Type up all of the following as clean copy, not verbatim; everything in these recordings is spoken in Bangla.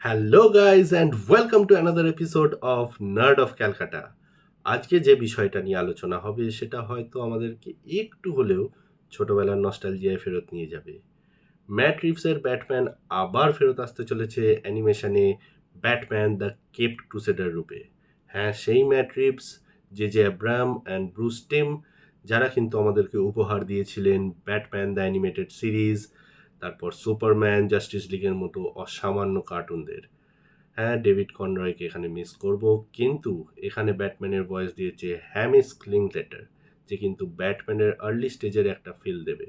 Hello guys and welcome to another episode of nerd of Calcutta. আজকে যে বিষয়টা নিয়ে আলোচনা হবে সেটা হয়তো আমাদেরকে একটু হলেও ছোটবেলার নস্টালজিয়ায় ফেরত নিয়ে যাবে। ম্যাট রিভসের ব্যাটম্যান আবার ফেরত আসতে চলেছে অ্যানিমেশনে ব্যাটম্যান দ্য কেপ্ট ক্রুসেডার রূপে। হ্যাঁ, সেই Matt Reeves, J Abrams and Bruce Timm, যারা কিন্তু আমাদেরকে উপহার দিয়েছিলেন ব্যাটম্যান দ্য অ্যানিমেটেড সিরিজ, তারপর সুপারম্যান, জাস্টিস লিগের মতো অসামান্য কার্টুনদের। হ্যাঁ, ডেভিড কনরয়কে এখানে মিস করব, কিন্তু এখানে ব্যাটম্যানের ভয়েস দিয়েছে হ্যামিস ক্লিংলেটার, যে কিন্তু ব্যাটম্যানের আর্লি স্টেজের একটা ফিল দেবে।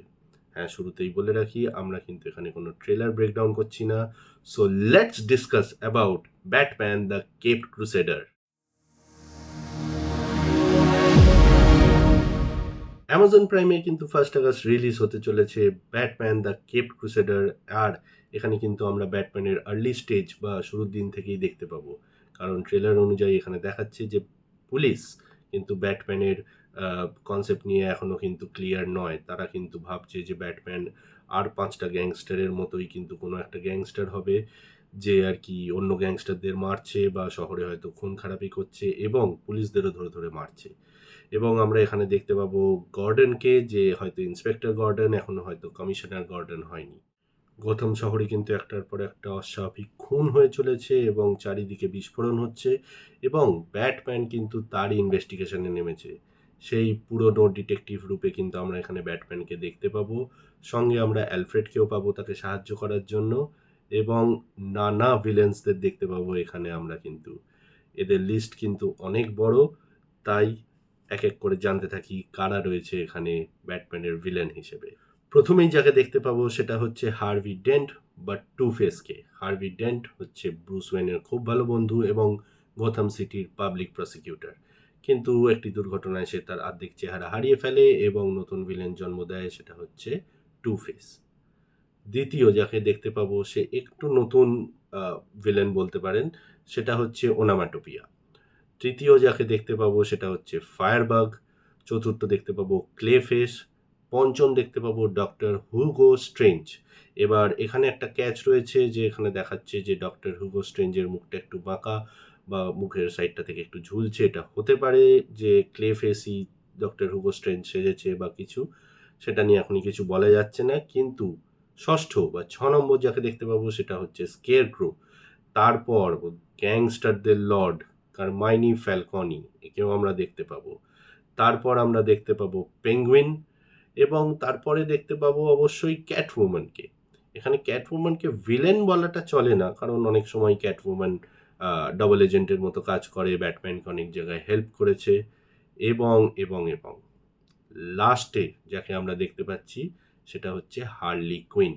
হ্যাঁ, শুরুতেই বলে রাখি আমরা কিন্তু এখানে কোনো ট্রেলার ব্রেকডাউন করছি না। So let's discuss about Batman the caped crusader. Amazon প্রাইমে কিন্তু 1 আগস্ট রিলিজ হতে চলেছে ব্যাটম্যান দ্য কেপ্ট ক্রুসেডার। আর এখানে কিন্তু আমরা ব্যাটম্যানের আর্লি স্টেজ বা শুরুর দিন থেকেই দেখতে পাবো, কারণ ট্রেলার অনুযায়ী এখানে দেখাচ্ছে যে পুলিশ কিন্তু ব্যাটম্যানের কনসেপ্ট নিয়ে এখনও কিন্তু ক্লিয়ার নয়। তারা কিন্তু ভাবছে যে ব্যাটম্যান আর 5টা গ্যাংস্টারের মতোই কিন্তু কোনো একটা গ্যাংস্টার হবে, যে আর কি অন্য গ্যাংস্টারদের মারছে বা শহরে হয়তো খুন খারাপি করছে এবং পুলিশদেরও ধরে ধরে মারছে। এবং আমরা এখানে দেখতে পাবো গর্ডনকে, যে হয়তো ইন্সপেক্টর গর্ডন, এখনো হয়তো কমিশনার গর্ডন হয়নি। গথম শহরে কিন্তু একটার পর একটা অস্বাভাবিক খুন হয়ে চলেছে এবং চারিদিকে বিস্ফোরণ হচ্ছে, এবং ব্যাটম্যান কিন্তু তারই ইনভেস্টিগেশনে নেমেছে। সেই পুরনো ডিটেকটিভ রূপে কিন্তু আমরা এখানে ব্যাটম্যানকে দেখতে পাবো। সঙ্গে আমরা অ্যালফ্রেডকেও পাবো তাকে সাহায্য করার জন্য, এবং নানা ভিলেন্সদের দেখতে পাবো এখানে আমরা কিন্তু। এদের লিস্ট কিন্তু অনেক বড়, তাই এক এক করে জানতে থাকি কারা রয়েছে এখানে ব্যাটম্যানের ভিলেন হিসেবে। প্রথমেই যাকে দেখতে পাবো সেটা হচ্ছে হার্ভি ডেন্ট বা টু ফেসকে। হার্ভি ডেন্ট হচ্ছে ব্রুস ওয়েনের খুব ভালো বন্ধু এবং গথম সিটির পাবলিক প্রসিকিউটর, কিন্তু একটি দুর্ঘটনায় সে তার আর্ধেক চেহারা হারিয়ে ফেলে এবং নতুন ভিলেন জন্ম দেয়, সেটা হচ্ছে টু ফেস। দ্বিতীয় যাকে দেখতে পাবো সে একটু নতুন ভিলেন বলতে পারেন, সেটা হচ্ছে ওনামাটোপিয়া। তৃতীয় যাকে দেখতে পাবো সেটা হচ্ছে ফায়ারবাগ। চতুর্থ দেখতে পাবো ক্লেফেস। পঞ্চম দেখতে পাবো ডক্টর হুগো স্ট্রেঞ্জ। এবার এখানে একটা ক্যাচ রয়েছে, যে এখানে দেখাচ্ছে যে ডক্টর হুগো স্ট্রেঞ্জের মুখটা একটু বাঁকা বা মুখের সাইডটা থেকে একটু ঝুলছে। এটা হতে পারে যে ক্লেফেসই ডক্টর হুগো স্ট্রেঞ্জ সেজেছে বা কিছু, সেটা নিয়ে এখনই কিছু বলা যাচ্ছে না। কিন্তু ষষ্ঠ বা 6 নম্বর যাকে দেখতে পাবো সেটা হচ্ছে স্কেয়ারক্রো। তারপর গ্যাংস্টারদের লর্ড কারমাইনি ফ্যালকনি, একেও আমরা দেখতে পাবো। তারপর আমরা দেখতে পাবো পেঙ্গুইন, এবং তারপরে দেখতে পাবো অবশ্যই ক্যাটউম্যানকে। এখানে ক্যাটউম্যানকে ভিলেন বলাটা চলে না, কারণ অনেক সময় ক্যাটউম্যান ডাবল এজেন্টের মতো কাজ করে, ব্যাটম্যানকে অনেক জায়গায় হেল্প করেছে। এবং এবং এবং লাস্টে যাকে আমরা দেখতে পাচ্ছি সেটা হচ্ছে হার্লি কুইন।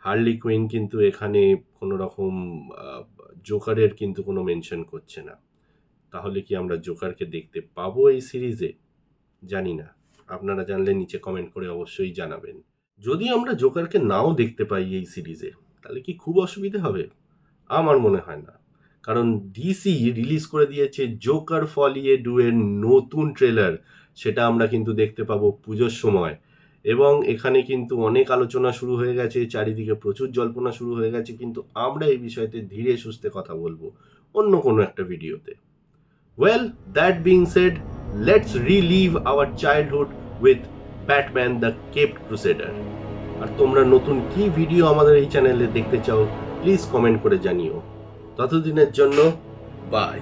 হার্লি কুইন কিন্তু এখানে কোনো রকম জোকারের কিন্তু কোনো মেনশন করছে না। তাহলে কি আমরা জোকারকে দেখতে পাবো এই সিরিজে? জানি না, আপনারা জানলে নিচে কমেন্ট করে অবশ্যই জানাবেন। যদি আমরা জোকারকে নাও দেখতে পাই এই সিরিজে, তাহলে কি খুব অসুবিধে হবে? আমার মনে হয় না, কারণ ডিসি রিলিজ করে দিয়েছে জোকার ফলিয়ে ডু এর নতুন ট্রেলার। সেটা আমরা কিন্তু দেখতে পাবো পুজোর সময়, এবং এখানে কিন্তু অনেক আলোচনা শুরু হয়ে গেছে, চারিদিকে প্রচুর জল্পনা শুরু হয়ে গেছে, কিন্তু আমরা এই বিষয়তে ধীরে সুস্থে কথা বলবো অন্য কোনো একটা ভিডিওতে। Well, that being said, let's relive our childhood with Batman the Caped Crusader. আর তোমরা নতুন কি ভিডিও আমাদের এই চ্যানেলে দেখতে চাও প্লিজ কমেন্ট করে জানিও। ততদিনের জন্য বাই।